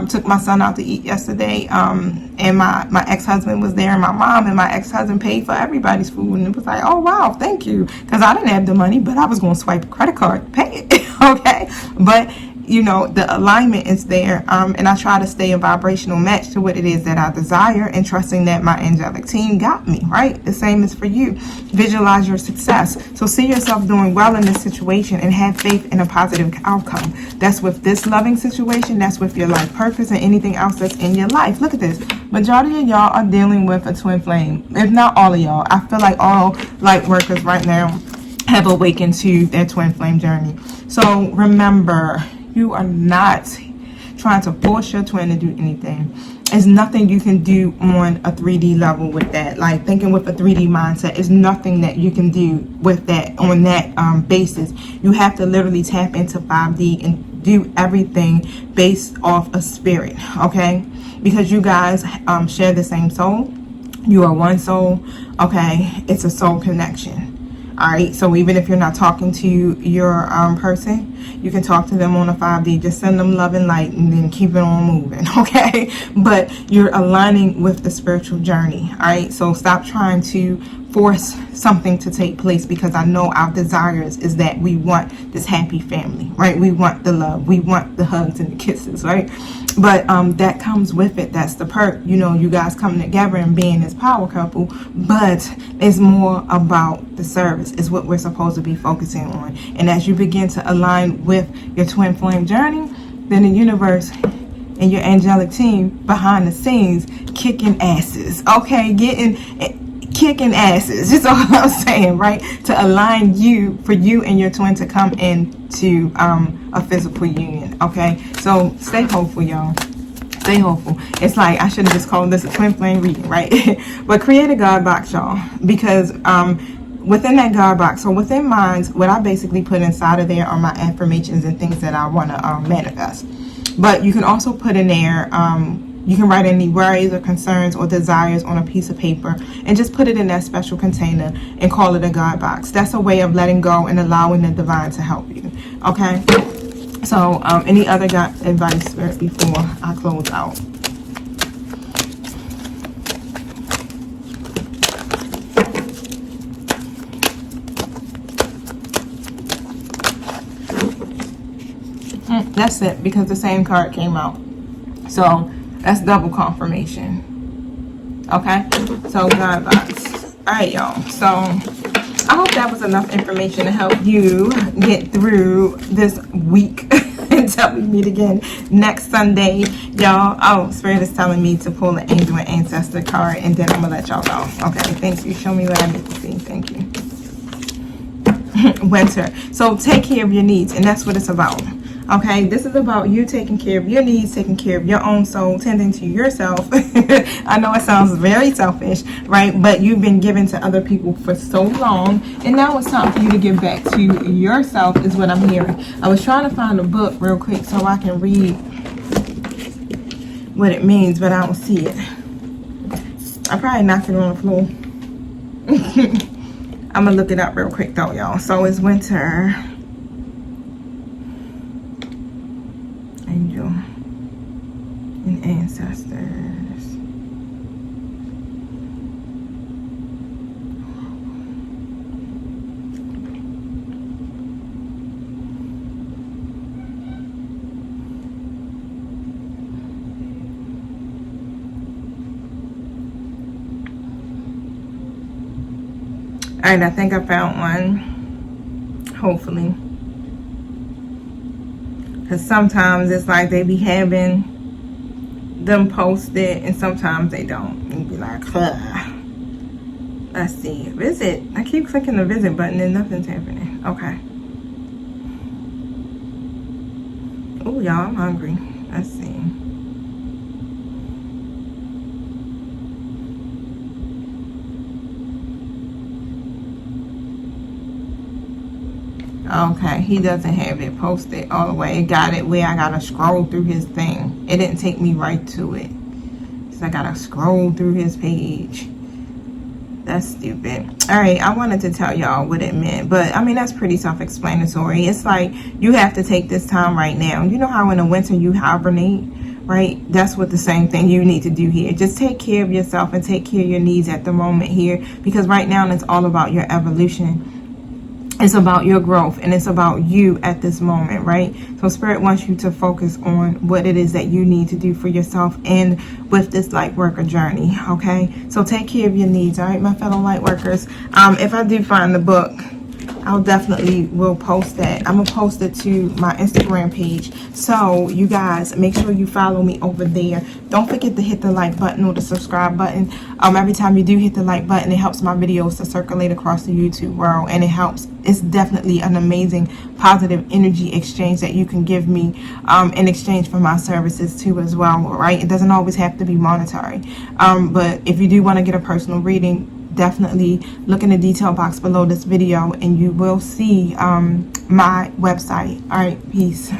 Speaker 1: took my son out to eat yesterday, and my ex-husband was there, and my mom and my ex-husband paid for everybody's food. And it was like, oh wow, thank you, because I didn't have the money, but I was going to swipe a credit card to pay it. Okay, but you know, the alignment is there, and I try to stay a vibrational match to what it is that I desire, and trusting that my angelic team got me, right? The same is for you. Visualize your success. So see yourself doing well in this situation and have faith in a positive outcome. That's with this loving situation, that's with your life purpose and anything else that's in your life. Look at this. Majority of y'all are dealing with a twin flame. If not all of y'all, I feel like all light workers right now have awakened to their twin flame journey. So remember, you are not trying to force your twin to do anything. There's nothing you can do on a 3D level with that. Like thinking with a 3D mindset is nothing that you can do with that on that basis. You have to literally tap into 5D and do everything based off a spirit, okay? Because you guys share the same soul. You are one soul, okay? It's a soul connection. All right, so even if you're not talking to your person, you can talk to them on a 5D. Just send them love and light and then keep it on moving, okay? But you're aligning with the spiritual journey, all right? So stop trying to force something to take place, because I know our desires is that we want this happy family, right? We want the love, we want the hugs and the kisses, right? But that comes with it. That's the perk, you know, you guys coming together and being this power couple. But it's more about the service is what we're supposed to be focusing on. And as you begin to align with your twin flame journey, then the universe and your angelic team behind the scenes kicking asses, okay? Kicking asses, that's all I'm saying, right? To align you, for you and your twin to come into a physical union, okay? So stay hopeful, y'all. Stay hopeful. It's like, I should have just called this a twin flame reading, right? But create a God box, y'all, because within that God box, so within mine, what I basically put inside of there are my affirmations and things that I want to manifest. But you can also put in there, you can write any worries or concerns or desires on a piece of paper and just put it in that special container and call it a God box. That's a way of letting go and allowing the divine to help you, okay? So any other God advice, Spirit, before I close out? That's it, because the same card came out. So that's double confirmation. Okay, so God box. All right, y'all. So I hope that was enough information to help you get through this week until we meet again next Sunday, y'all. Oh, Spirit is telling me to pull an angel and ancestor card, and then I'm gonna let y'all go. Okay, thank you. Show me what I need to see. Thank you. Winter. So take care of your needs, and that's what it's about. Okay, this is about you taking care of your needs, taking care of your own soul, tending to yourself. I know it sounds very selfish, right? But you've been given to other people for so long, and now it's time for you to give back to yourself, is what I'm hearing. I was trying to find a book real quick so I can read what it means, but I don't see it. I probably knocked it on the floor. I'm gonna look it up real quick though, y'all. So it's winter. Angel and ancestors. Alright, I think I found one. Hopefully. Because sometimes it's like they be having them posted and sometimes they don't. And be like, huh. Let's see. Visit. I keep clicking the visit button and nothing's happening. Okay. Oh, y'all, I'm hungry. Let's see. Okay, he doesn't have it posted all the way. It got it where I gotta scroll through his thing. It didn't take me right to it. So I gotta scroll through his page. That's stupid. Alright, I wanted to tell y'all what it meant. But, I mean, that's pretty self-explanatory. It's like, you have to take this time right now. You know how in the winter you hibernate? Right? That's what the same thing you need to do here. Just take care of yourself and take care of your needs at the moment here. Because right now it's all about your evolution. It's about your growth and it's about you at this moment, right? So Spirit wants you to focus on what it is that you need to do for yourself and with this light worker journey, okay? So take care of your needs, all right, my fellow light workers. If I do find the book, I'll definitely will post that. I'm gonna post it to my Instagram page. So you guys, make sure you follow me over there. Don't forget to hit the like button or the subscribe button. Every time you do hit the like button, it helps my videos to circulate across the YouTube world, and it helps. It's definitely an amazing positive energy exchange that you can give me in exchange for my services too as well, right? It doesn't always have to be monetary, but if you do want to get a personal reading, definitely look in the detail box below this video and you will see my website. All right, peace.